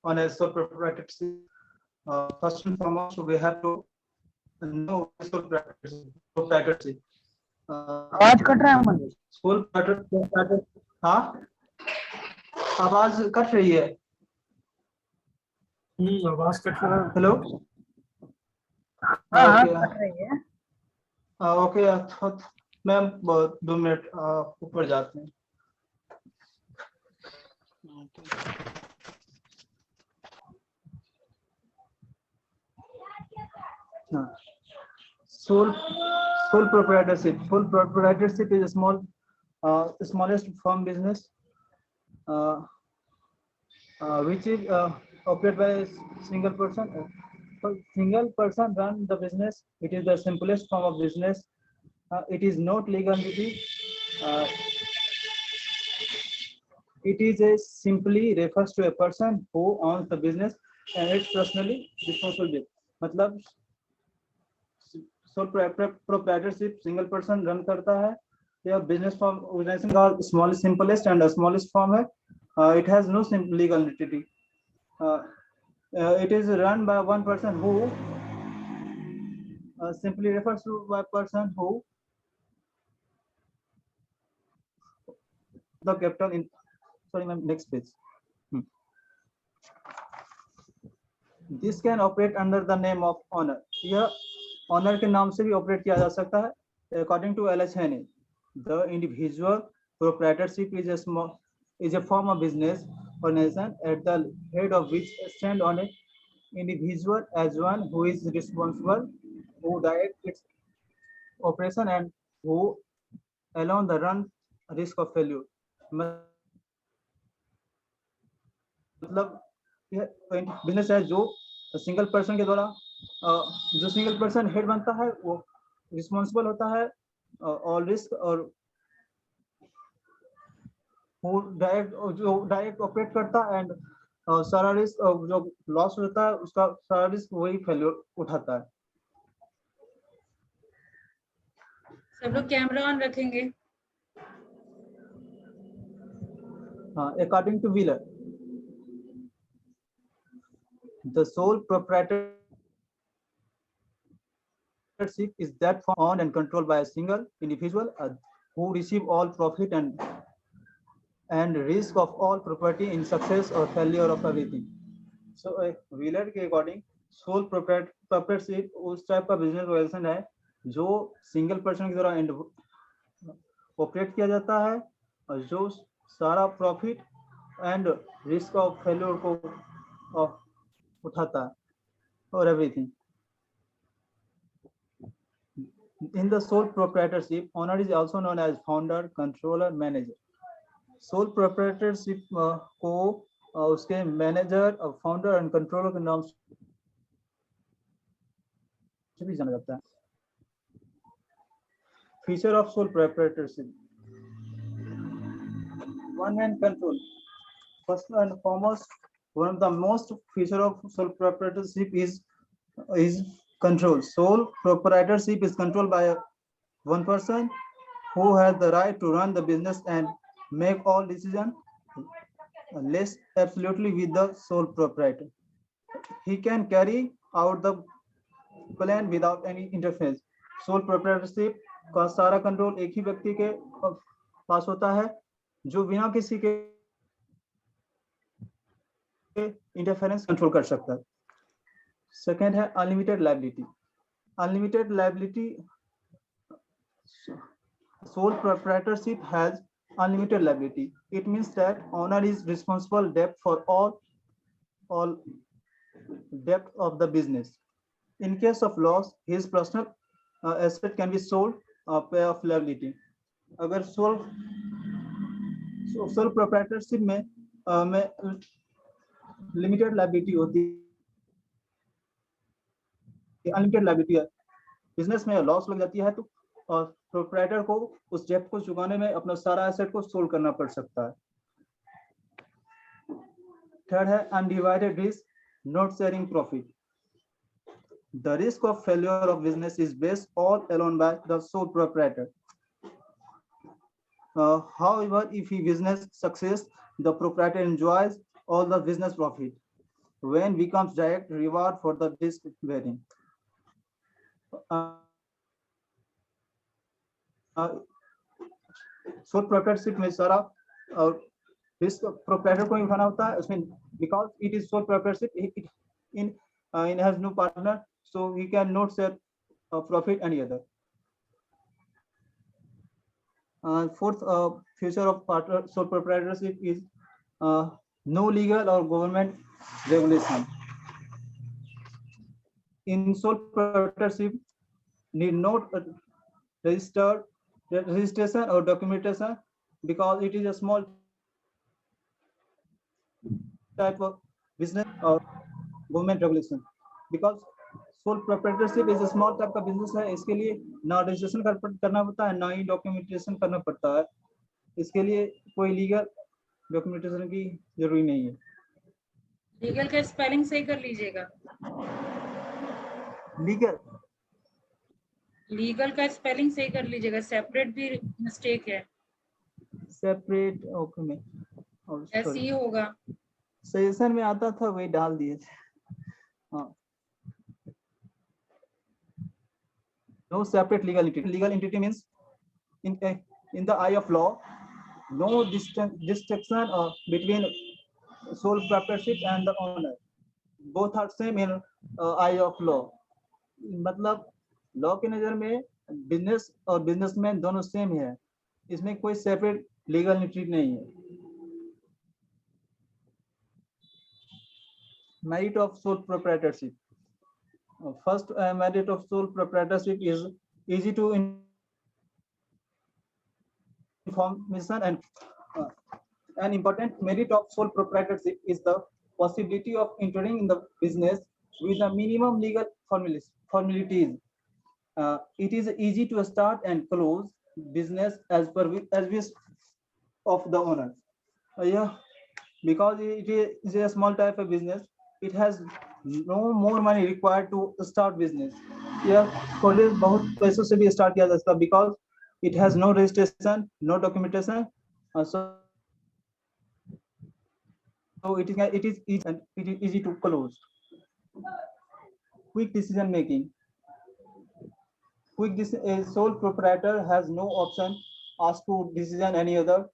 on a sole proprietorship. First and foremost, we have to know sole proprietorship. आवाज cut रहा है अमन। sole proprietorship, हाँ आवाज cut रही है। आवाज कट रहा है। हेलो, हाँ हाँ ओके कट रही है। ओके, मैम 2 मिनट ऊपर जाते हैं। Sole proprietorship. Sole proprietorship is a smallest firm business which is operated by a single person. Single person run the business. It is the simplest form of business. It is not legal entity. It is a simply refers to a person who owns the business and it's personally responsible. मतलब sole proprietorship single person run करता है। यह business form organization का smallest, simplest and smallest form है। It has no legal entity. It is run by one person who simply refers to a person who the capital in. Sorry, ma'am. Next page. This can operate under the name of owner. यह owner के नाम से भी operate किया जा सकता है। According to L.H. Haney, the individual proprietorship is a form of business organization at the head of which stand on an individual as one who is responsible, who directs its operation and who alone the run risk of failure. मतलब business है जो single person के द्वारा जो single person head बनता है वो responsible होता है ऑल रिस्क और वो डायरेक्ट ऑपरेट करता है एंड सारा रिस्क जो लॉस होता है उसका सारा रिस्क वही फेल्योर उठाता है। सब लोग कैमरा ऑन रखेंगे। हाँ, according two wheeler the sole proprietorship is that form owned and controlled by a single individual who receive all profit and risk of all property in success or failure of everything. So wheeler के according sole proprietorship उस type का business organisation है जो single person के द्वारा operate किया जाता है और जो सारा profit and risk of failure को उठाता है और everything. In the sole proprietorship, owner is also known as founder, controller, manager. Sole proprietorship को उसके मैनेजर और फाउंडर एंड कंट्रोलर के नाम से भी जाना जाता है। Feature of sole proprietorship: one man control. First and foremost, one of the most feature of sole proprietorship is control. Sole proprietorship is controlled by one person who has the right to run the business and make all decisions less absolutely with the sole proprietor. He can carry out the plan without any interference. Sole proprietorship का सारा control एक ही व्यक्ति के पास होता है जो बिना किसी के इंटरफेरेंस कंट्रोल कर सकता है। सेकेंड है unlimited liability. Unlimited liability, sole proprietorship has unlimited liability. It means that owner is responsible debt for all debt of the business. In case of loss, his personal asset can be sold pay off liability. अगर sole proprietorship में limited liability होती है, unlimited liability है, business में loss लग जाती है तो और प्रोप्राइटर को उस डेब्ट को चुकाने में अपना सारा एसेट को सोल्ड करना पड़ सकता है। थर्ड है undivided risk, not sharing profit. The risk of failure of business is based all alone by the sole proprietor. However, if he business success, the proprietor enjoys all the business profit. when becomes direct reward for the risk bearing. Sole proprietorship में सारा और risk proprietor को ही उठाना होता है उसमें, because it is sole proprietorship in has no partner, so he can not share profit any other. Fourth feature of partner sole proprietorship is no legal or government regulation. In sole proprietorship, need not registration or documentation, because it is a small type of business or government regulation. Because sole proprietorship is a small type का business है, इसके लिए ना registration करना पड़ता है, ना ही documentation करना पड़ता है, इसके लिए कोई लीगल डॉक्यूमेंटेशन की जरूरी नहीं है. लीगल का स्पेलिंग सही कर लीजिएगा. लीगल का स्पेलिंग सही कर लीजिएगा, सेपरेट भी मिस्टेक है. सेपरेट ओके में ऐसे ही होगा. सजेशन में आता था वही डाल दिए थे. हाँ. No separate legal entity. Legal entity means in the eye of law, no distinction between sole proprietorship and the owner. Both are same in eye of law. मतलब लॉ की नजर में बिजनेस और बिजनेसमैन दोनों सेम ही है, इसमें कोई separate legal entity नहीं है. Merit of sole proprietorship. First merit of sole proprietorship is easy to information, and an important merit of sole proprietorship is the possibility of entering in the business with a minimum legal formalities. It is easy to start and close business as wish of the owner. Yeah, because it is a small type of business, it has no more money required to start business. Yeah, college बहुत पैसों से भी start किया जा सकता है, because it has no registration, no documentation, so it is easy and it is easy to close. Quick decision making. A sole proprietor has no option as to decision any other.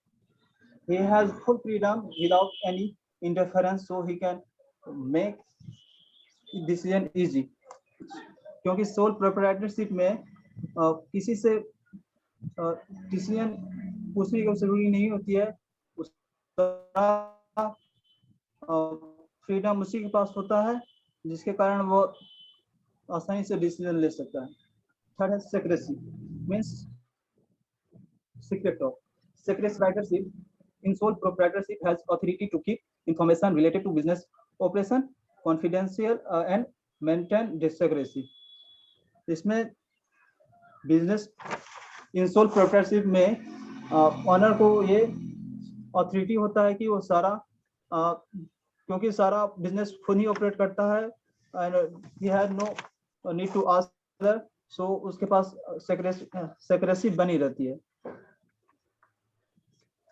He has full freedom without any interference, so he can make decision easy. क्योंकि sole proprietorship में किसी से decision पूछने की जरूरी नहीं होती है, उसका फ्रीडम उसी के पास होता है, जिसके कारण वो आसानी से डिसीजन ले सकता है. थर्ड है secrecy, means secret of secret proprietorship. In sole proprietorship has authority to keep information related to business operation confidential and maintain secrecy. इसमें बिजनेस इन सोल प्रोप्राइटरशिप में ऑनर को ये अथॉरिटी होता है कि वो सारा क्योंकि सारा बिजनेस खुद ही ऑपरेट करता है, and he has no need to ask other, so उसके पास सेक्रेसी बनी रहती है.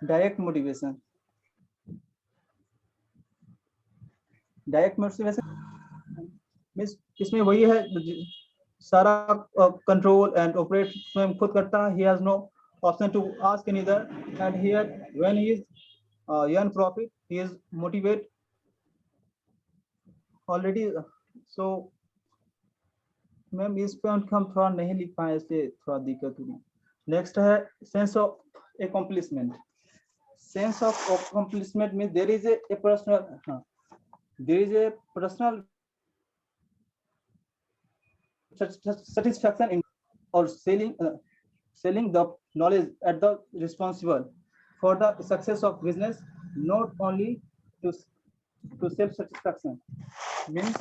Direct motivation. Direct motivation means इसमें वही है, सारा कंट्रोल एंड ऑपरेट स्वयं खुद करता है. He has no option to ask another, and here when he is earn profit, he is motivate already. So ma'am इस पॉइंट हम थोड़ा नहीं लिख पाए, इससे थोड़ा दिक्कत हुई. नेक्स्ट है sense of accomplishment. Sense of accomplishment means there is a personal satisfaction in or selling the knowledge at the responsible for the success of business, not only to self satisfaction. Means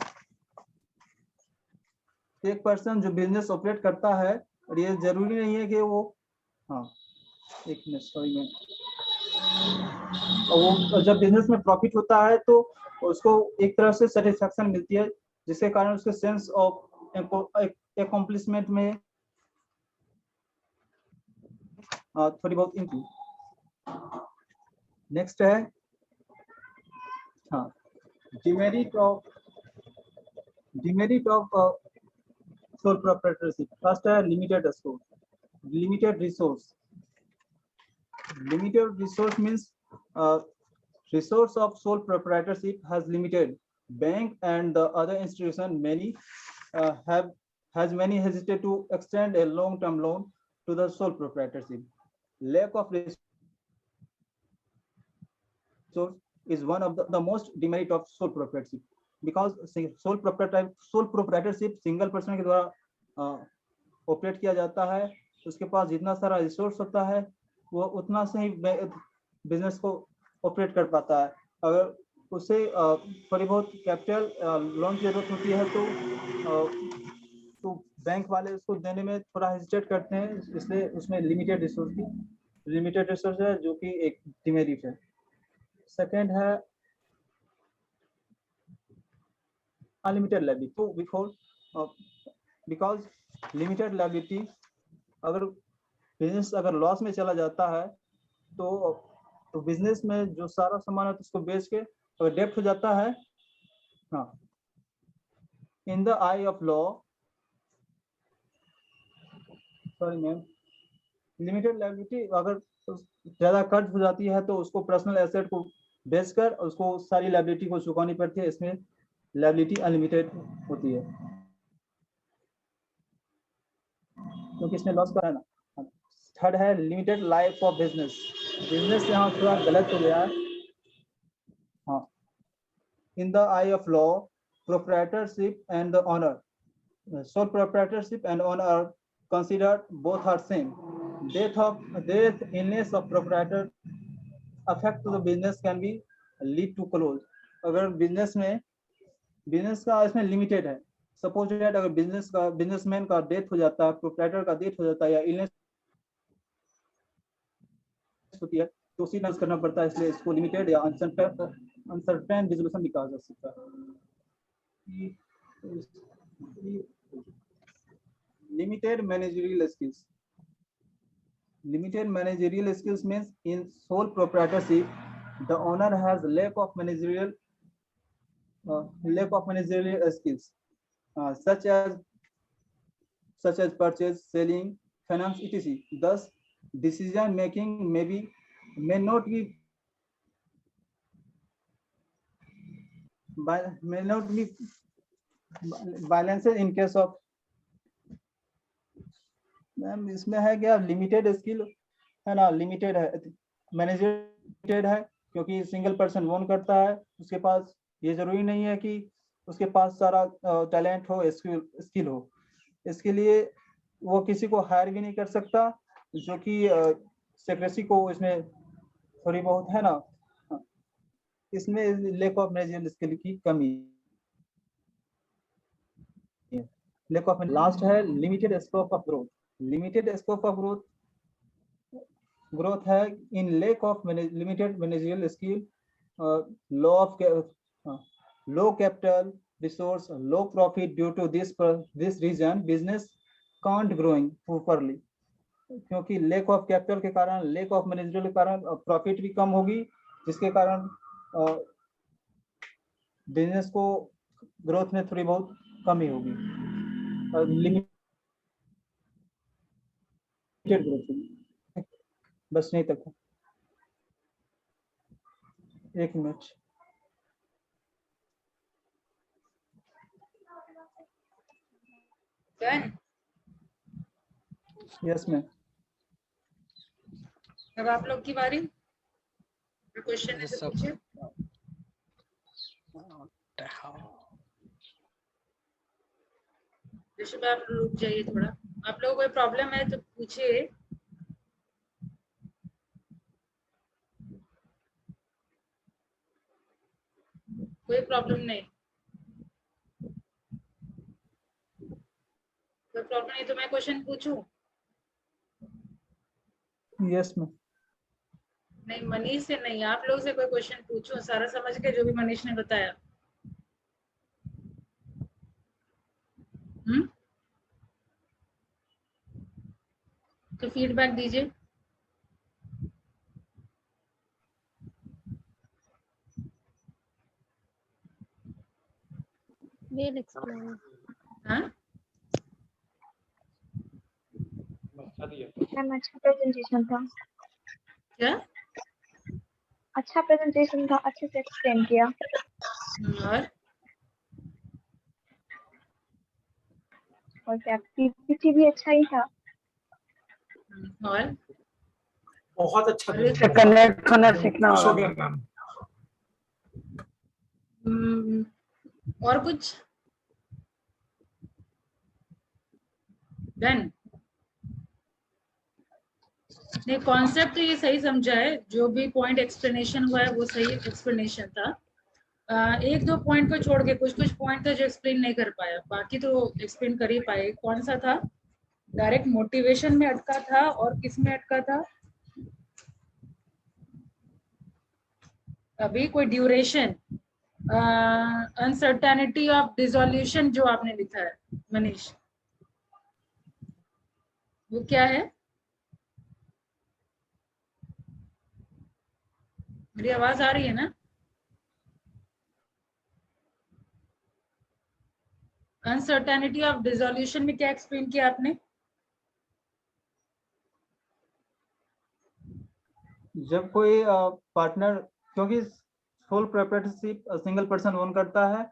एक person जो business operate करता है, और ये जरूरी नहीं है कि वो एक मिनट सॉरी मैं, वो जब बिजनेस में प्रॉफिट होता है तो उसको एक तरह से सेटिस्फैक्शन मिलती है, जिसके कारण उसके सेंस ऑफ अकॉम्प्लिशमेंट में थोड़ी बहुत इंक्रीज. नेक्स्ट है demerit of sole proprietorship. First है limited resource. Limited resource. Limited resource means resource of sole proprietorship has limited. Bank and the other institution many has many hesitate to extend a long-term loan to the sole proprietorship. Lack of resource is one of the most demerit of sole proprietorship, because sole proprietorship single person के द्वारा operate किया जाता है. उसके पास जितना सारा resource होता है वो उतना से ही बिजनेस को ऑपरेट कर पाता है. अगर उसे थोड़ी बहुत कैपिटल लोन की जरूरत होती है तो बैंक वाले उसको देने में थोड़ा हेजिटेट करते हैं, इसलिए उसमें लिमिटेड रिसोर्स है जो कि एक डिमेरिट है. सेकेंड है अनलिमिटेड लायबिलिटी. तो बिकॉज लिमिटेड लायबिलिटी, अगर बिजनेस अगर लॉस में चला जाता है तो बिजनेस में जो सारा सामान है उसको बेच के अगर डेप्ट हो जाता है. हाँ, in the I of law, sorry ma'am, limited liability अगर ज्यादा कर्ज हो जाती है तो उसको पर्सनल एसेट को बेचकर उसको सारी लायबिलिटी को चुकानी पड़ती है. इसमें लायबिलिटी अनलिमिटेड होती है क्योंकि इसमें लॉस का है ना. थर्ड है limited life of business. Business यहाँ थोड़ा गलत हो गया है. हाँ, in the I of law proprietorship and the owner, sole proprietorship and owner are considered both are same. Death illness of proprietor affect to the business can be lead to close. अगर business का इसमें limited है. Suppose that अगर businessman का death हो जाता है, proprietor का डेथ हो जाता है या इलनेस होती है तो उसी टाइम करना पड़ता है. इसलिए इसको लिमिटेड या अनसर्टेन डिसोल्यूशन भी कहा जा सकता है. Limited managerial skills. Limited managerial skills means in sole proprietorship, the owner has lack of managerial skills, such as purchase, selling, finance, etc. Thus, decision making may not be balanced in case of. Ma'am इसमें है क्या limited skill है ना, limited है, मैनेजेड है क्योंकि single person own करता है. उसके पास ये जरूरी नहीं है कि उसके पास सारा टैलेंट हो, स्किल हो. इसके लिए वो किसी को हायर भी नहीं कर सकता, जो कि सेक्रेसी को इसमें थोड़ी बहुत है ना, इसमें लैक ऑफ मैनेजरियल स्किल की कमी. Lack of. लास्ट है limited scope of growth. Limited scope of growth है in lack of limited managerial skill, low capital resource, low profit. Due to this reason business can't growing properly. क्योंकि lack of capital के कारण, lack of managerial के कारण profit भी कम होगी, जिसके कारण बिजनेस को ग्रोथ में थोड़ी बहुत कमी होगी. Limited growth. बस नहीं तक. एक मिनट. डन. Yes ma'am. अब आप लोग की बारी. क्वेश्चन है तो पूछिए. ऋषभ आप रुक जाइए थोड़ा. आप लोगों को कोई प्रॉब्लम है तो पूछिए. कोई प्रॉब्लम नहीं. कोई प्रॉब्लम नहीं तो मैं क्वेश्चन पूछूं. Yes ma'am. नहीं, मनीष से नहीं, आप लोग से कोई क्वेश्चन पूछो. सारा समझ के जो भी मनीष ने बताया. तो फीडबैक दीजिए. We'll explain. हाँ मैम अच्छा प्रेजेंटेशन था, क्या? अच्छा प्रेजेंटेशन था, अच्छे से एक्सप्लेन किया। और क्या पीपीटी भी अच्छा ही था। और बहुत अच्छा और एक- कनेक्ट होना सीखना खुश हो होगा। गया मैम। और कुछ डन? नहीं, कॉन्सेप्ट तो ये सही समझा है, जो भी पॉइंट एक्सप्लेनेशन हुआ है वो सही एक्सप्लेनेशन था। एक दो पॉइंट को छोड़ के कुछ कुछ पॉइंट था जो एक्सप्लेन नहीं कर पाया, बाकी तो एक्सप्लेन कर ही पाए। कौन सा था? डायरेक्ट मोटिवेशन में अटका था और किस में अटका था? अभी कोई ड्यूरेशन, अनसर्टेनिटी ऑफ डिसोल्यूशन जो आपने लिखा है मनीष, वो क्या है? मेरी आवाज आ रही है ना? अनसर्टेनिटी ऑफ डिसोल्यूशन में क्या एक्सप्लेन किया आपने? जब कोई पार्टनर, क्योंकि sole proprietorship single person own करता है,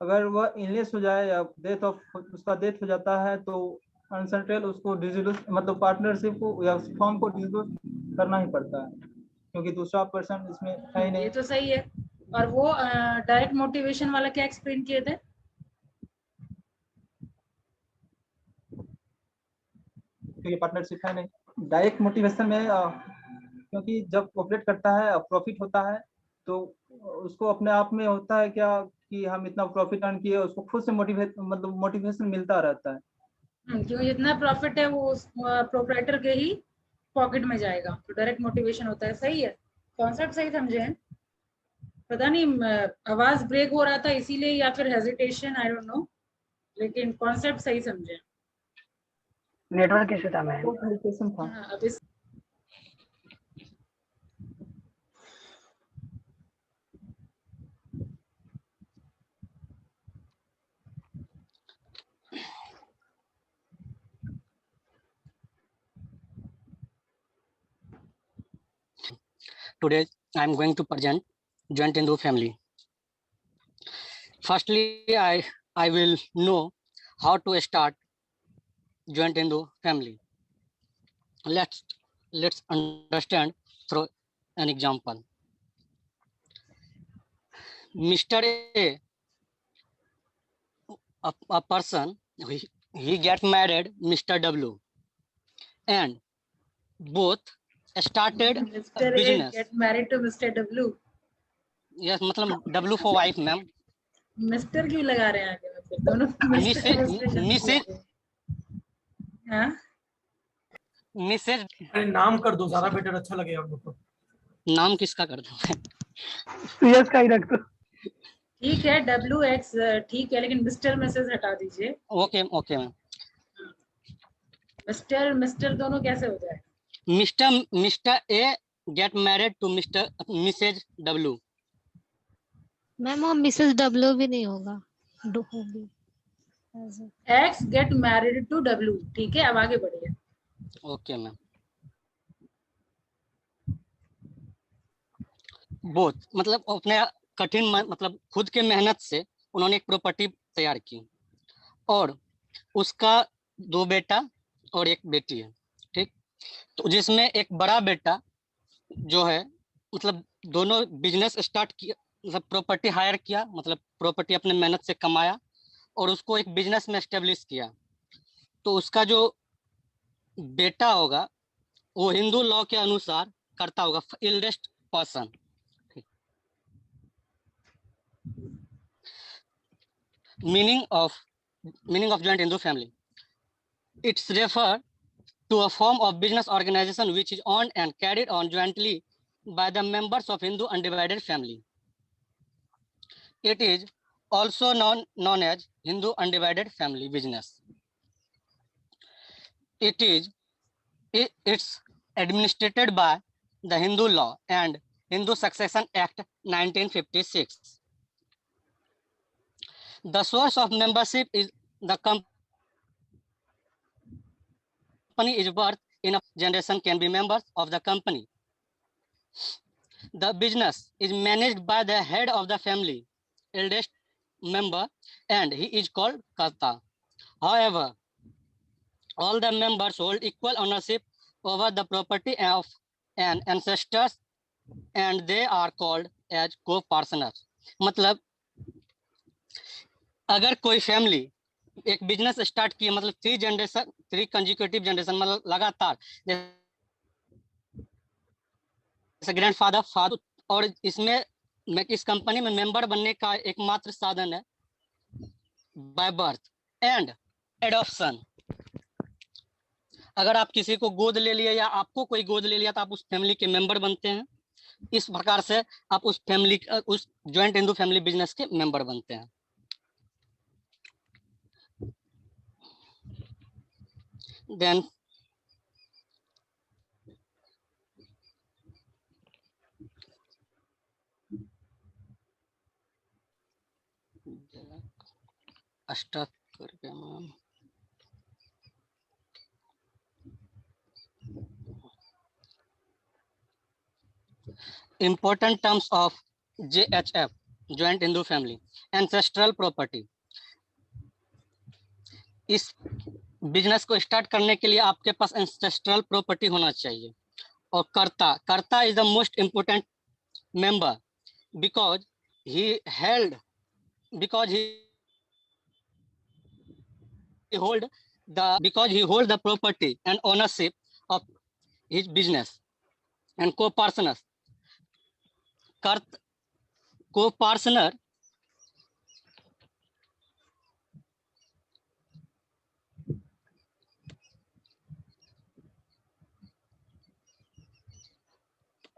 अगर वह इलनेस हो जाए या उसका डेथ हो जाता है तो अनसर्टेन उसको डिसोल्यूट मतलब पार्टनरशिप को या फॉर्म को डिसोल्यूट करना ही पड़ता है, क्योंकि दूसरा पर्सन इसमें है ही ये नहीं। तो सही है। और वो डायरेक्ट मोटिवेशन वाला क्या एक्सप्लेन किए थे? क्योंकि पार्टनरशिप है नहीं। डायरेक्ट मोटिवेशन में क्योंकि जब ऑपरेट करता है प्रॉफिट होता है तो उसको अपने आप में होता है क्या कि हम इतना प्रॉफिट अर्न किए, उसको खुद से मोटिवेशन मिलता रहता है। क्योंकि जितना प्रॉफिट है वो प्रोप्राइटर के ही पॉकेट में जाएगा, तो डायरेक्ट मोटिवेशन होता है। सही है, कॉन्सेप्ट सही समझे हैं। पता नहीं आवाज ब्रेक हो रहा था इसीलिए या फिर हेजिटेशन, आई डोंट नो, लेकिन कॉन्सेप्ट सही समझे। नेटवर्क इशू था मैम। वो meditation था। हाँ, अब इस Today I am going to present joint Hindu family. Firstly, I will know how to start joint Hindu family. Let's understand through an example. Mr. A person, he get married Mr. W, and both started a Mr. A business. get married to Mr. W. Yes, मतलब W for wife, ma'am. Mister क्यों लगा रहे हैं आगे में? फिर दोनों Mrs अरे नाम कर दो, ज्यादा बेटर, अच्छा लगेगा हम लोग को। नाम किसका कर दूं? सीएस का ही रख दो। ठीक है, WX ठीक है, लेकिन मिस्टर मिसेज हटा दीजिए। Okay okay ma'am. Mr Mr दोनों कैसे हो जाए? Mr A get married to Mrs W. Ma'am वो मिसेस डब्ल्यू भी नहीं होगा, होगी। X get married to W, ठीक है, अब आगे बढ़िए। Okay ma'am. बोथ मतलब अपने कठिन मतलब खुद के मेहनत से उन्होंने एक प्रॉपर्टी तैयार की और उसका 2 बेटा और 1 बेटी है, ठीक। तो जिसमें एक बड़ा बेटा जो है मतलब दोनों बिजनेस स्टार्ट किया, मतलब प्रॉपर्टी हायर किया, मतलब प्रॉपर्टी अपने मेहनत से कमाया और उसको एक बिजनेस में एस्टेब्लिश किया। तो उसका जो बेटा होगा वो हिंदू लॉ के अनुसार करता होगा eldest person. Meaning of joint Hindu family, it's refer to a form of business organization which is owned and carried on jointly by the members of Hindu undivided family. It is also known as Hindu undivided family business. It's administered by the Hindu law and Hindu Succession Act 1956. The source of membership is the company is worth in a generation can be members of the company. The business is managed by the head of the family, eldest member, and he is called Karta. However, all the members hold equal ownership over the property of an ancestors and they are called as co-partners. मतलब अगर कोई family एक business start किया मतलब 3 consecutive generation मतलब लगातार जैसे grandfather father और इसमें इस कंपनी में मेंबर बनने का एकमात्र साधन है बाय बर्थ एंड एडॉप्शन। अगर आप किसी को गोद ले लिया या आपको कोई गोद ले लिया तो आप उस फैमिली के मेंबर बनते हैं। इस प्रकार से आप उस ज्वाइंट हिंदू फैमिली बिजनेस के मेंबर बनते हैं। देन स्टार्ट करके ma'am important terms of JHF joint Hindu family ancestral property। इस बिजनेस को स्टार्ट करने के लिए आपके पास एंसेस्ट्रल प्रॉपर्टी होना चाहिए। और कर्ता is the most important member because he hold the property and ownership of his business and co-partners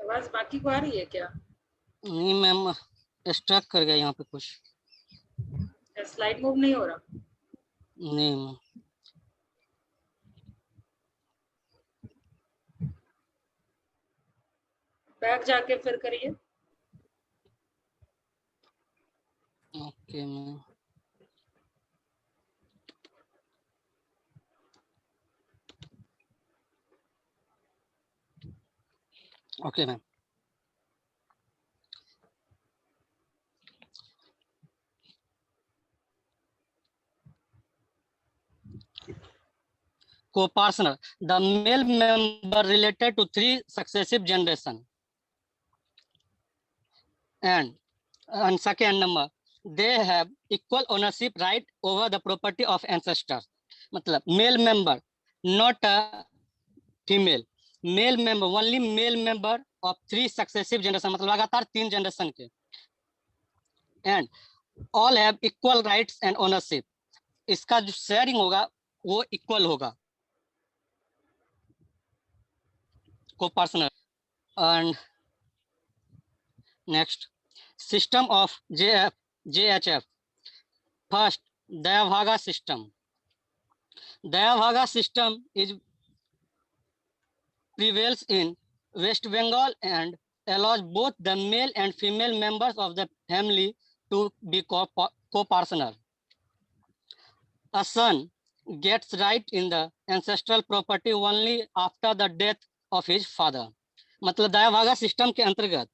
आवाज बाकी को आ रही है क्या? नहीं मैम स्ट्रक कर गया यहाँ पे कुछ स्लाइड मूव नहीं हो रहा? नहीं मैम। बैक जाके फिर करिए। Okay ma'am. Okay ma'am. Co-partner, the male member related to 3 successive generations. And second number, they have equal ownership right over the property of ancestors. मतलब male member, not a female. Male member, only male member of 3 successive generations, मतलब लगातार 3 generation के. And all have equal rights and ownership. इसका जो sharing होगा वो equal होगा co-partner। And next, system of JHF. First, Daya system. Daya system prevails in West Bengal and allows both the male and female members of the family to be co-partner. A son gets right in the ancestral property only after the death of his father। मतलब दया system के अंतर्गत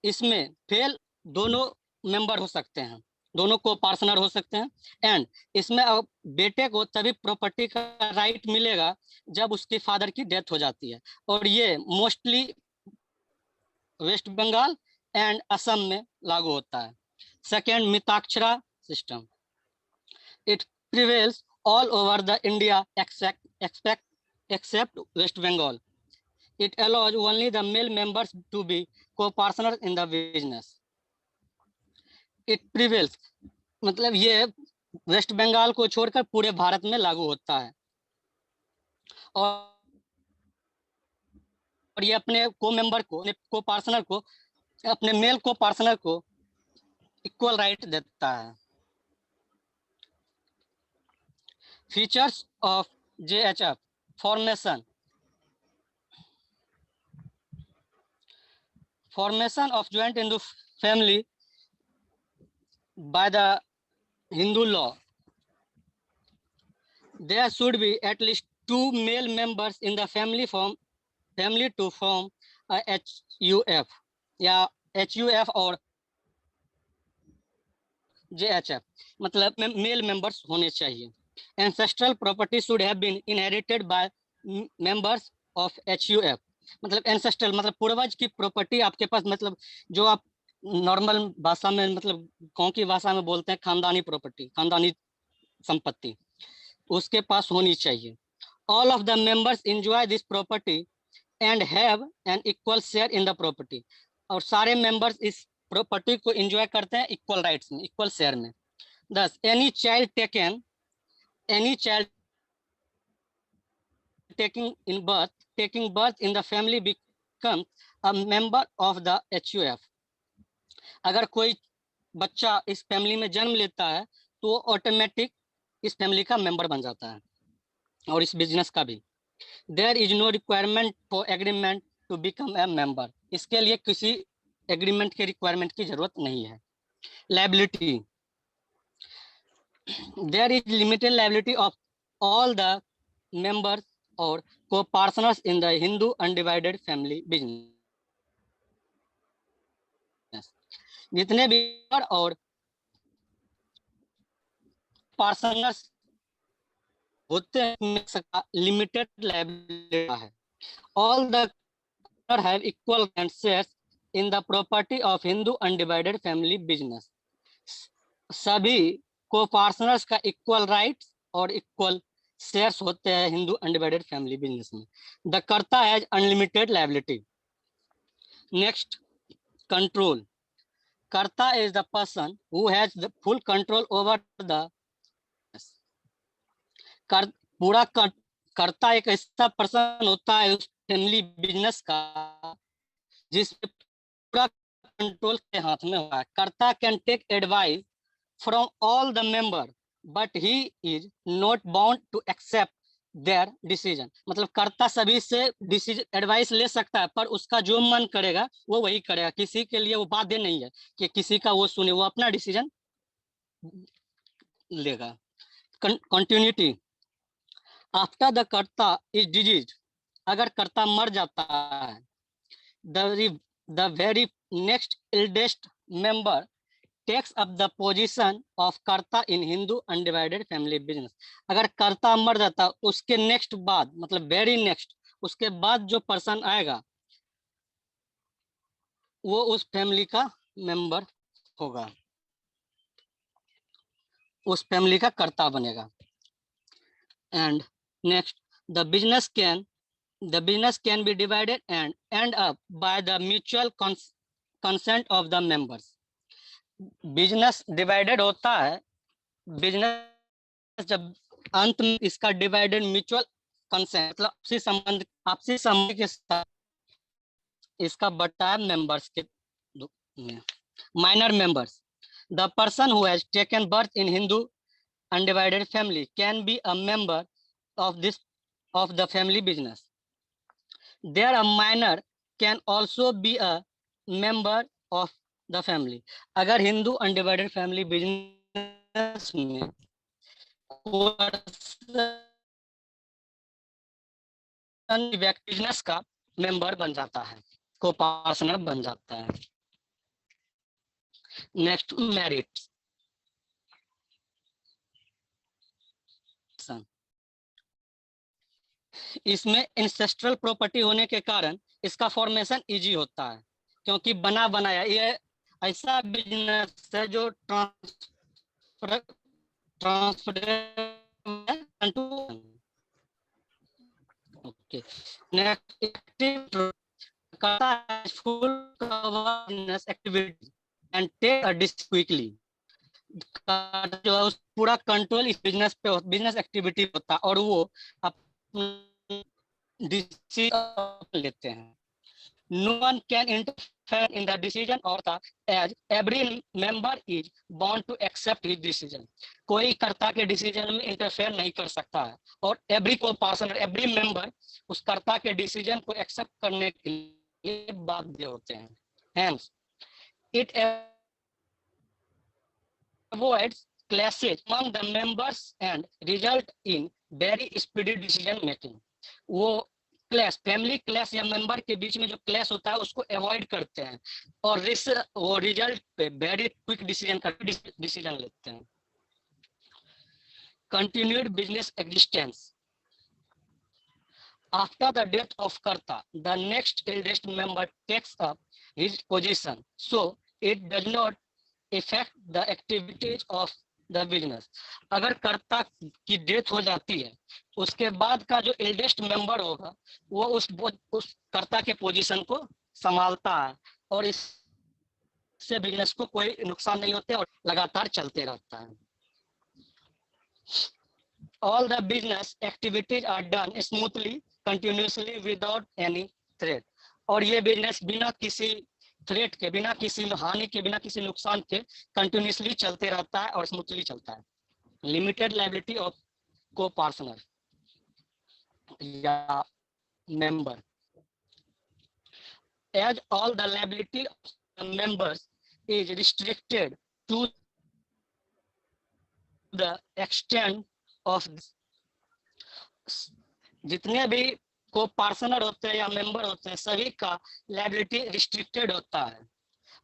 इसमें fail दोनों member हो सकते हैं, दोनों को पार्टनर हो सकते हैं। एंड इसमें अब बेटे को तभी प्रॉपर्टी का राइट मिलेगा जब उसके फादर की डेथ हो जाती है। और ये मोस्टली वेस्ट बंगाल एंड असम में लागू होता है। Second, Mitakshara system. It prevails all over the India except West Bengal. It allows only the male members to be co-partners in the business. It prevails मतलब ये वेस्ट बंगाल को छोड़कर पूरे भारत में लागू होता है। और ये अपने को-मेंबर को, को-पार्टनर को, अपने मेल को-पार्टनर को इक्वल राइट देता है। Features of JHF formation of joint Hindu family by the Hindu law, there should be at least 2 male members in the family to form a HUF या HUF और JHF, मतलब male members होने चाहिए. Ancestral property should have been inherited by members of HUF. मतलब ancestral मतलब पूर्वज की property आपके पास, मतलब जो आप नॉर्मल भाषा में मतलब गांव की भाषा में बोलते हैं खानदानी प्रॉपर्टी, खानदानी संपत्ति, उसके पास होनी चाहिए. All of the members enjoy this property and have an equal share in the property. और सारे मेंबर्स इस प्रॉपर्टी को एंजॉय करते हैं इक्वल राइट्स में, इक्वल शेयर में. Thus, any child taking birth in the family becomes a member of the HUF. अगर कोई बच्चा इस फैमिली में जन्म लेता है तो वो ऑटोमेटिक इस फैमिली का मेंबर बन जाता है और इस बिजनेस का भी. There is no requirement for agreement to become a member. इसके लिए किसी एग्रीमेंट के रिक्वायरमेंट की जरूरत नहीं है. Liability. There is limited liability of all the members or co-partners in the Hindu undivided family business. जितने भी और पार्टनर्स होते हैं लिमिटेड लायबिलिटी है. All the have equal shares in the property of Hindu undivided family business. सभी को partners का equal rights और इक्वल शेयर्स होते हैं हिंदू अनडिवाइडेड फैमिली बिजनेस में. The karta has unlimited liability. Next, control. Karta is the person who has the full control over the पूरा कर्ता एक ऐसा पर्सन होता है उस फैमिली बिजनेस का जिसमें पूरा कंट्रोल के हाथ में होता है. Karta can take advice from all the member but he is not bound to accept their decision. मतलब कर्ता सभी से डिसीजन एडवाइस ले सकता है पर उसका जो मन करेगा वो वही करेगा. किसी के लिए वो बाध्य नहीं है कि किसी का वो सुने, वो अपना डिसीजन लेगा. कंटिन्यूटी. आफ्टर द कर्ता इज डिजीज, अगर कर्ता मर जाता है, the very next eldest member takes up the position of कर्ता in Hindu undivided family business. अगर कर्ता मर जाता उसके नेक्स्ट बाद मतलब वेरी नेक्स्ट उसके बाद जो पर्सन आएगा वो उस फैमिली का मेंबर होगा, उस फैमिली का कर्ता बनेगा. And next, the business can be divided and and up by the mutual consent of the members. Business divided होता है, बिजनेस जब अंत में इसका डिवाइडेड म्यूचुअल कंसेंट मतलब आपसी संबंध के साथ इसका बटा है मेंबर्स के में. Minor members. The person who has taken birth in Hindu undivided family can be a member of the family business. There a minor can also be a member of the family. अगर Hindu undivided family business में business का member बन जाता है, को partner बन जाता है. Next, merit. इसमें इंसेस्ट्रल प्रॉपर्टी होने के कारण इसका फॉर्मेशन इजी होता है क्योंकि बना बनाया ये ऐसा बिजनेस है जो okay. Next, full business activity and take a decision quickly. जो है उस पूरा कंट्रोल इस बिजनेस पे बिजनेस एक्टिविटी होता है और वो डिसीजन लेते हैं. No one can interfere in the decision or the as every member is bound to accept his decision. कोई कर्ता के डिसीजन में इंटरफेयर नहीं कर सकता है और एवरी को पार्टनर एवरी मेंबर उस कर्ता के डिसीजन को एक्सेप्ट करने के लिए बाध्य होते हैं. Hence, it avoids clashes among the members and result in very speedy decision making. वो क्लैश, फैमिली क्लैश या मेंबर के बीच में जो क्लैश होता है उसको अवॉइड करते हैं और वो रिजल्ट पे वेरी क्विक डिसीजन लेते हैं. Continued business existence. After the death of Karta, the next eldest member takes up his position, so it does not affect the activities of the business. अगर कर्ता की डेथ हो जाती है, उसके बाद का जो एल्डेस्ट मेंबर होगा वो उस कर्ता के पोजीशन को संभालता है और इससे बिजनेस को कोई नुकसान नहीं होता और लगातार चलते रहता है. All the business activities are done smoothly, continuously without any threat. और ये बिजनेस बिना किसी थ्रेट के, बिना किसी हानि के, बिना किसी नुकसान के कंटिन्यूसली चलते रहता है और स्मूथली चलता है. लिमिटेड लायबिलिटी ऑफ को पार्टनर या member. As all the liability of the members is restricted to the extent of जितने भी को पार्टनर होते हैं या मेंबर होते हैं सभी का लायबिलिटी रिस्ट्रिक्टेड होता है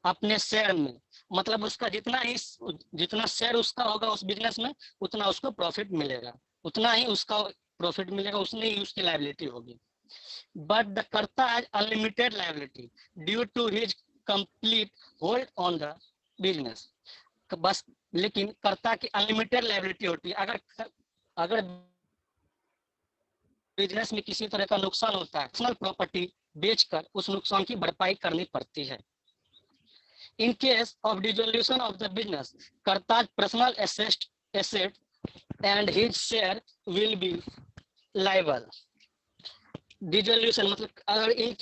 अपने शेयर में. मतलब उसका जितना शेयर उसका होगा उस बिजनेस में उतना उसको प्रॉफिट मिलेगा, उतना ही उसका प्रॉफिट मिलेगा, उतनी ही उसकी लायबिलिटी होगी. But the karta has unlimited liability due to his complete hold on the business. बस लेकिन कर्ता की अनलिमिटेड लायबिलिटी होती है. अगर बिजनेस में किसी तरह का नुकसान होता है, पर्सनल प्रॉपर्टी बेचकर उस नुकसान की भरपाई करनी पड़ती है. In case of dissolution of the business, karta personal asset and his share will be liable. Dissolution मतलब अगर इन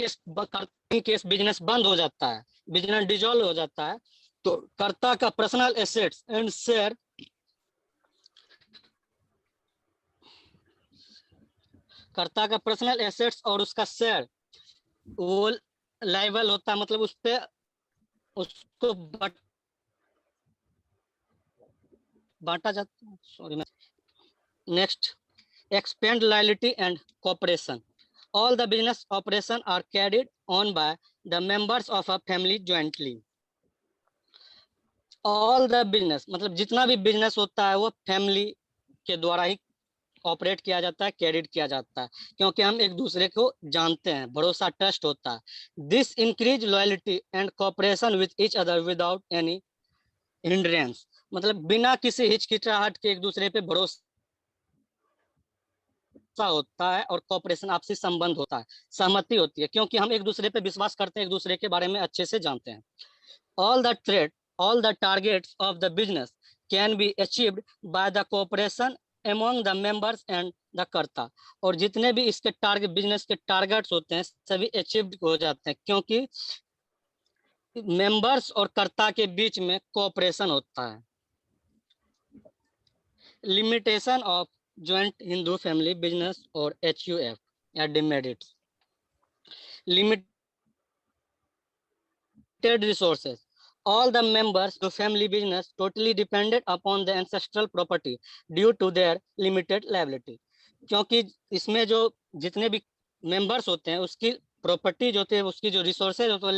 केस बिजनेस बंद हो जाता है, बिजनेस डिसॉल्व हो जाता है, तो कर्ता का पर्सनल एसेट्स एंड शेयर कर्ता का पर्सनल एसेट्स और उसका शेयर वो लायबल होता है. मतलब उसको बांटा जाता है. Sorry. Next, expand liability and cooperation. All the business operation are carried on by the members of a family jointly. All the business मतलब जितना भी बिजनेस होता है वो फैमिली के द्वारा ही ऑपरेट किया जाता है, कैरिड किया जाता है, क्योंकि हम एक दूसरे को जानते हैं, भरोसा ट्रस्ट होता है. This increase loyalty and cooperation with each other without any hindrance. मतलब बिना किसी हिचकिचाहट के एक दूसरे पे भरोसा होता है और कोऑपरेशन आपसी संबंध होता है, सहमति होती है, क्योंकि हम एक दूसरे पे विश्वास करते हैं, एक दूसरे के बारे में अच्छे से जानते हैं. all the targets of the business can be achieved by the cooperation among the members and the कर्ता. और जितने भी इसके बिजनेस के टारगेट्स होते हैं सभी अचीव हो जाते हैं क्योंकि मेंबर्स और कर्ता के बीच में कोऑपरेशन होता है. Limitation of joint Hindu family business और HUF या demerits. Limited resources. All the members of family business totally depended upon the ancestral property due to their limited liability. क्योंकि इसमें जो जितने भी मेंबर्स होते हैं उसकी प्रॉपर्टी जो होती है, उसकी जो रिसोर्सेज होती है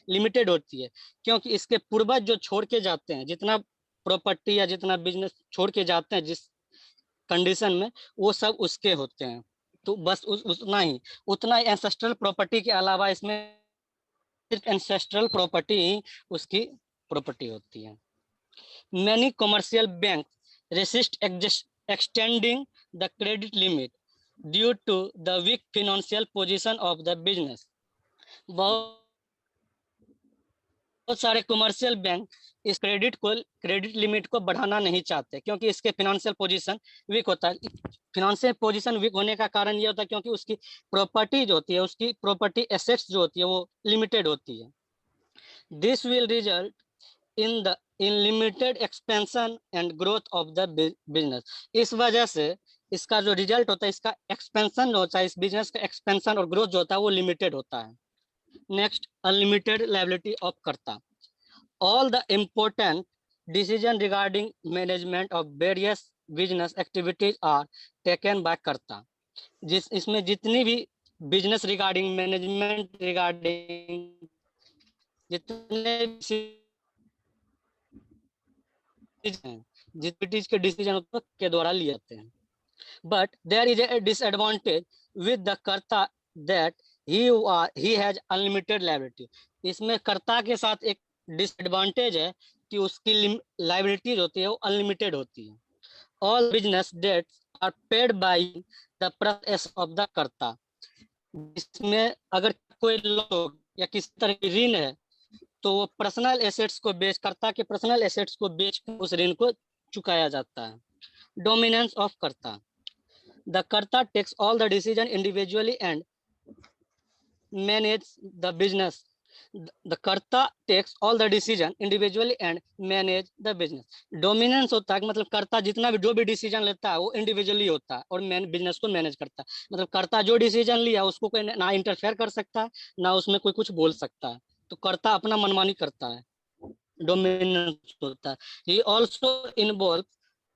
लिमिटेड होती है, क्योंकि इसके पूर्वज जो छोड़ के जाते हैं, जितना प्रॉपर्टी या जितना बिजनेस छोड़ के जाते हैं जिस कंडीशन में, वो सब उसके होते हैं. तो बस उतना ही एंसेस्ट्रल प्रॉपर्टी के अलावा इसमें सिर्फ एंसेस्ट्रल प्रॉपर्टी ही उसकी प्रॉपर्टी होती है. Many commercial banks resist extending the credit limit due to the weak financial position of the business. बहुत सारे कमर्शियल बैंक इस क्रेडिट लिमिट को बढ़ाना नहीं चाहते क्योंकि इसके फाइनेंशियल पोजीशन वीक होता है. फाइनेंशियल पोजीशन वीक होने का कारण ये होता है क्योंकि उसकी प्रॉपर्टी जो होती है, उसकी प्रॉपर्टी एसेट्स जो होती है वो लिमिटेड होती है. This will result in limited expansion and growth of the business. इस वजह से इसका जो रिजल्ट होता है, इसका एक्सपेंशन होता है, इस बिजनेस का एक्सपेंशन और ग्रोथ जो होता है वो लिमिटेड होता है. Next, unlimited liability of कर्ता. All the important decision regarding management of various business activities are taken by कर्ता। इसमें जितनी भी बिजनेस रिगार्डिंग, मैनेजमेंट रिगार्डिंग जितने जिस के डिसीजन के द्वारा लिए जाते हैं। But there is a disadvantage with the karta that he has unlimited liability. इसमें कर्ता के साथ एक डिसएडवांटेज है कि उसकी लायबिलिटीज होती है वो अनलिमिटेड होती है। All business debts are paid by the process of the karta. इसमें अगर कोई लोग या किसी तरह की ऋण है तो वो पर्सनल एसेट्स को बेच, कर्ता के पर्सनल एसेट्स को बेच उस ऋण को चुकाया जाता है। Dominance of karta, the karta takes all the decision individually and manage the business. The karta takes all the decision individually and manage the business. Dominance होता है मतलब कर्ता जितना भी जो भी डिसीजन लेता है वो इंडिविजुअली होता है और बिजनेस को मैनेज करता है। मतलब कर्ता जो डिसीजन लिया उसको कोई ना इंटरफेयर कर सकता है ना उसमें कोई कुछ बोल सकता है, तो कर्ता अपना मनमानी करता है, डोमिनेंस होता है। He also involve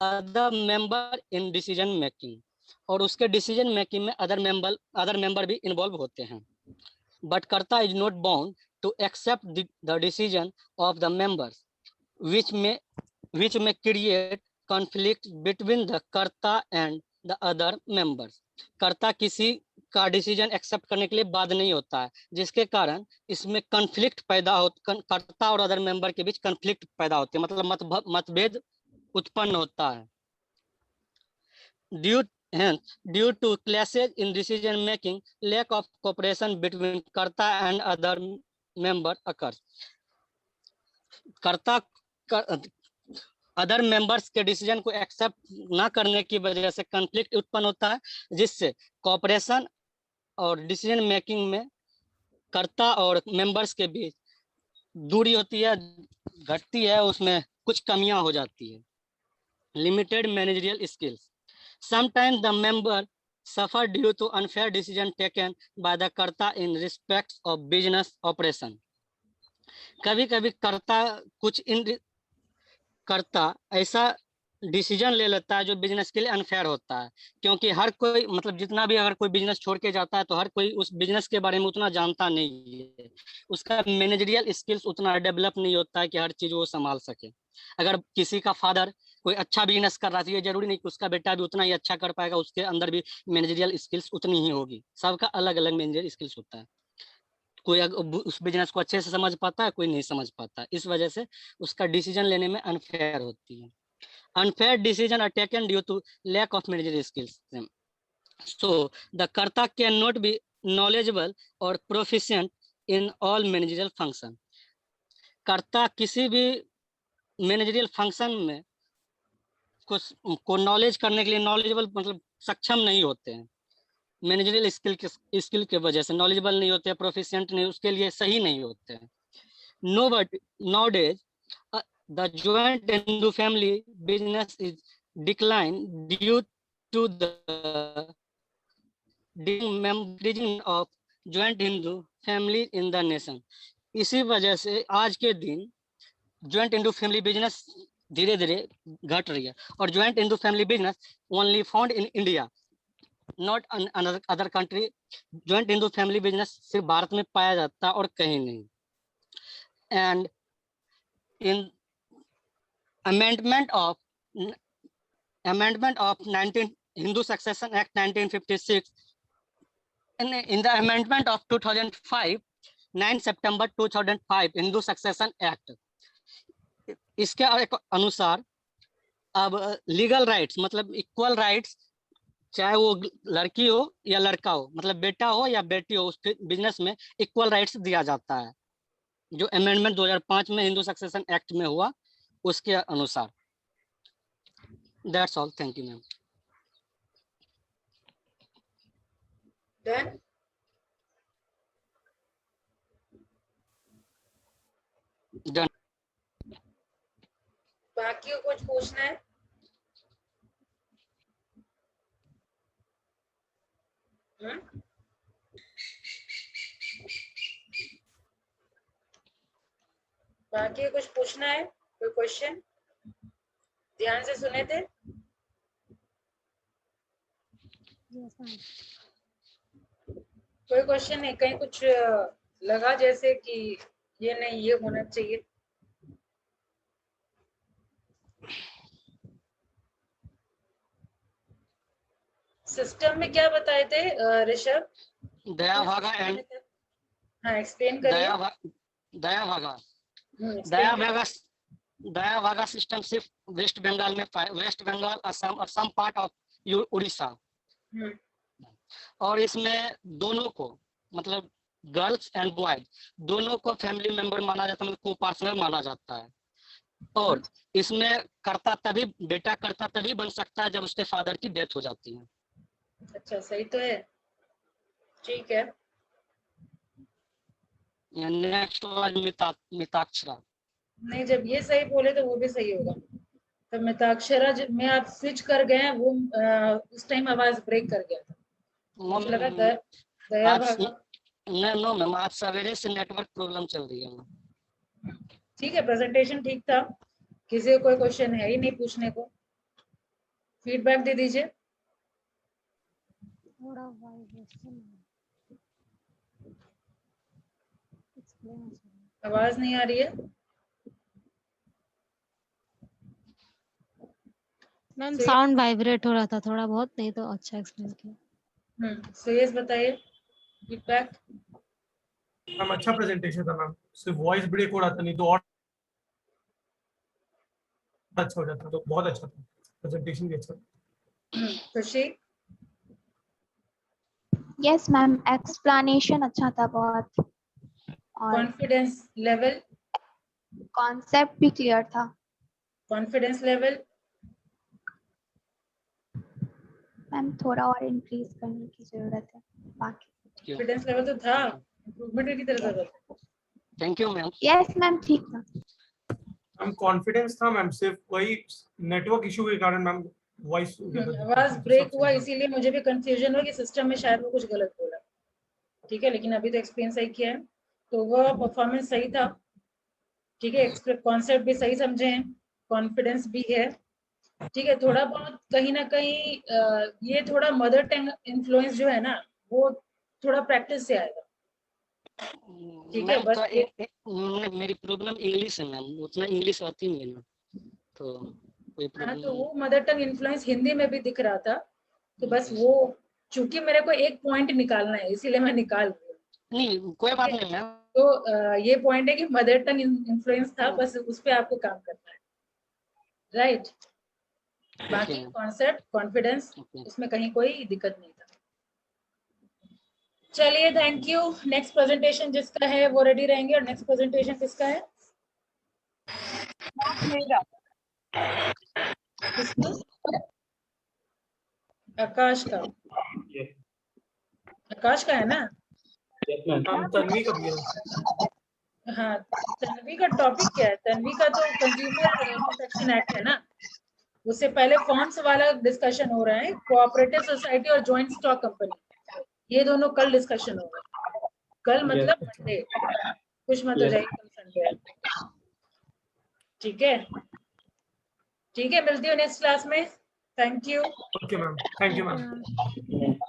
other member in decision making, और उसके डिसीजन मेकिंग में अदर मेंबर भी इन्वॉल्व होते हैं। But karta is not bound to accept the decision of the members which may create conflict between the कर्ता and the other members। कर्ता किसी का डिसीजन एक्सेप्ट करने के लिए बाध्य नहीं होता है, जिसके कारण इसमें कॉन्फ्लिक्ट पैदा हो, कर्ता और अदर मेंबर के बीच कॉन्फ्लिक्ट पैदा होते हैं, मतलब मतभेद उत्पन्न होता है। Due to clashes in decision making, lack of cooperation between karta and other member occurs. कर्ता अदर मेंबर्स के डिसीजन को एक्सेप्ट ना करने की वजह से कॉन्फ्लिक्ट उत्पन्न होता है, जिससे कोऑपरेशन और डिसीजन मेकिंग में कर्ता और मेंबर्स के बीच दूरी होती है, घटती है, उसमें कुछ कमियां हो जाती है। Limited managerial skills, sometimes the member suffer due to unfair decision taken by the karta in respect of business operation. कभी कभी कर्ता ऐसा डिसीजन ले लेता है जो बिजनेस के लिए अनफेयर होता है, क्योंकि हर कोई मतलब जितना भी अगर कोई बिजनेस छोड़ के जाता है तो हर कोई उस बिजनेस के बारे में उतना जानता नहीं है, उसका मैनेजरियल स्किल्स उतना डेवलप नहीं होता है कि हर चीज वो संभाल सके। अगर किसी का फादर कोई अच्छा बिजनेस कर रहा है, ये जरूरी नहीं कि उसका बेटा भी उतना ही अच्छा कर पाएगा, उसके अंदर भी मैनेजरियल स्किल्स उतनी ही होगी। सबका अलग अलग मैनेजरियल स्किल्स होता है, कोई उस बिजनेस को अच्छे से समझ पाता है, कोई नहीं समझ पाता। इस वजह से उसका डिसीजन लेने में अनफेयर होती है। Unfair decision are taken due to lack of managerial skills, so the karta can not be knowledgeable और proficient in all managerial function. कर्ता किसी भी मैनेजरियल फंक्शन में को नॉलेज करने के लिए नॉलेजेबल मतलब सक्षम नहीं होते हैं। मैनेजरियल स्किल के वजह से नॉलेजेबल नहीं होते, प्रोफिशिएंट नहीं, उसके लिए सही नहीं होते हैं। Nowadays, the joint Hindu family business is decline due to the decreasing of joint Hindu family in the nation। इसी वजह से आज के दिन ज्वाइंट हिंदू फैमिली बिजनेस धीरे धीरे घट रही है, और joint Hindu family business only found in India, not other country. Joint Hindu family business सिर्फ भारत में पाया जाता है और कहीं नहीं। And in amendment of 19 Hindu Succession Act 1956, in the amendment of 2005, 9 September 2005 Hindu Succession Act, इसके अनुसार अब लीगल राइट्स मतलब इक्वल राइट्स, चाहे वो लड़की हो या लड़का हो, मतलब बेटा हो या बेटी हो, उस बिजनेस में इक्वल राइट्स दिया जाता है, जो अमेंडमेंट 2005 में हिंदू सक्सेशन एक्ट में हुआ उसके अनुसार। That's all, thank you ma'am. Done. Done. बाकी को कुछ पूछना है? बाकी कुछ पूछना है? कोई क्वेश्चन? ध्यान से सुने थे? Yes, ma'am. कोई क्वेश्चन नहीं, कहीं कुछ लगा जैसे कि ये नहीं ये होना चाहिए? सिस्टम में क्या बताए थे ऋषभ? दया भागा एंड हाँ एक्सप्लेन करिए। दया भागा explain करिए। दया भागा सिस्टम सिर्फ वेस्ट बंगाल में वेस्ट बंगाल, असम और सम पार्ट ऑफ उड़ीसा। हम्म, और इसमें दोनों को मतलब गर्ल्स एंड बॉयज दोनों को फैमिली मेंबर माना जाता है, मतलब को पार्टनर माना जाता है। और इसमें बेटा करता तभी बन सकता है जब उसके फादर की डेथ हो जाती है। अच्छा सही तो है, ठीक है। नेक्स्ट वाला मिताक्षरा। नहीं जब ये सही बोले तो वो भी सही होगा। तो मिताक्षरा में आप स्विच कर गए हैं, वो उस टाइम आवाज ब्रेक कर गया था, मुझे लगा दया आज भागा। नो मैम, आज सवेरे से नेटवर्क प्रॉब्लम चल रही है। ठीक है, प्रेजेंटेशन ठीक था, किसी को कोई क्वेश्चन है ही नहीं पूछने को, फीडबैक दे दीजिए। थोड़ा vibration explain अच्छा। आवाज नहीं आ रही है। मैम So- साउंड वाइब्रेट हो रहा था थोड़ा बहुत, नहीं तो अच्छा एक्सप्लेन किया। सुयश बताइए फीडबैक। मैम अच्छा प्रेजेंटेशन था मैम, सिर्फ वॉइस ब्रेक हो रहा था, नहीं तो और अच्छा हो जाता। तो बहुत अच्छा था, प्रेजेंटेशन भी अच्छा था। खुशी। यस मैम, एक्सप्लेनेशन अच्छा था बहुत, और कॉन्फिडेंस लेवल। कॉन्सेप्ट भी क्लियर था। Confidence level. मैम थोड़ा और इंक्रीज करने की जरूरत है, बाकी कॉन्फिडेंस लेवल तो था, इम्प्रूवमेंट की तरह जरूरत। Thank you ma'am. Yes ma'am ठीक था। मैम कॉन्फिडेंस था मैम, सिर्फ वही नेटवर्क इशू के कारण मैम वॉइस आवाज ब्रेक हुआ इसीलिए मुझे भी कंफ्यूजन हुआ कि सिस्टम में शायद वो कुछ गलत बोला। ठीक है, लेकिन अभी तो एक्सप्लेन सही किया है, तो वो परफॉर्मेंस सही था। ठीक है, कॉन्सेप्ट भी सही समझे हैं, कॉन्फिडेंस भी है। ठीक है, थोड़ा बहुत कहीं ना कहीं ये थोड़ा मदर टंग इन्फ्लुएंस जो है ना, वो थोड़ा प्रैक्टिस से आएगा। ठीक है, मैम बस मेरी प्रॉब्लम इंग्लिश है मैम, उतना इंग्लिश आती नहीं है ना, तो कोई हाँ, प्रॉब्लम तो वो मदर टंग इन्फ्लुएंस हिंदी में भी दिख रहा था, तो बस वो चूंकि मेरे को एक पॉइंट निकालना है इसीलिए मैं निकाल रही हूँ। नहीं, कोई बात नहीं मैम। तो ये पॉइंट है कि मदर टंग इन्फ्लुएंस था, बस उस पे आपको काम करना है, राइट। बाकी कॉन्सेप्ट कॉन्फिडेंस उसमें कहीं कोई दिक्कत नहीं था। चलिए थैंक यू। नेक्स्ट प्रेजेंटेशन जिसका है वो रेडी रहेंगे। और नेक्स्ट प्रेजेंटेशन किसका है? किसका? आकाश का। आकाश का है ना? मैम तन्वी का भी है। हाँ, तन्वी का टॉपिक क्या है? तन्वी का तो कंज्यूमर प्रोटेक्शन एक्ट है ना, उससे पहले फॉर्म्स वाला डिस्कशन हो रहा है। कोऑपरेटिव सोसाइटी और जॉइंट स्टॉक कंपनी, ये दोनों कल डिस्कशन होगा। कल मतलब मंडे, कुछ मत हो जाएगी, कल संडे है। ठीक है, ठीक है, मिलती हूँ नेक्स्ट क्लास में। Thank you. Okay ma'am, thank you ma'am. Ma'am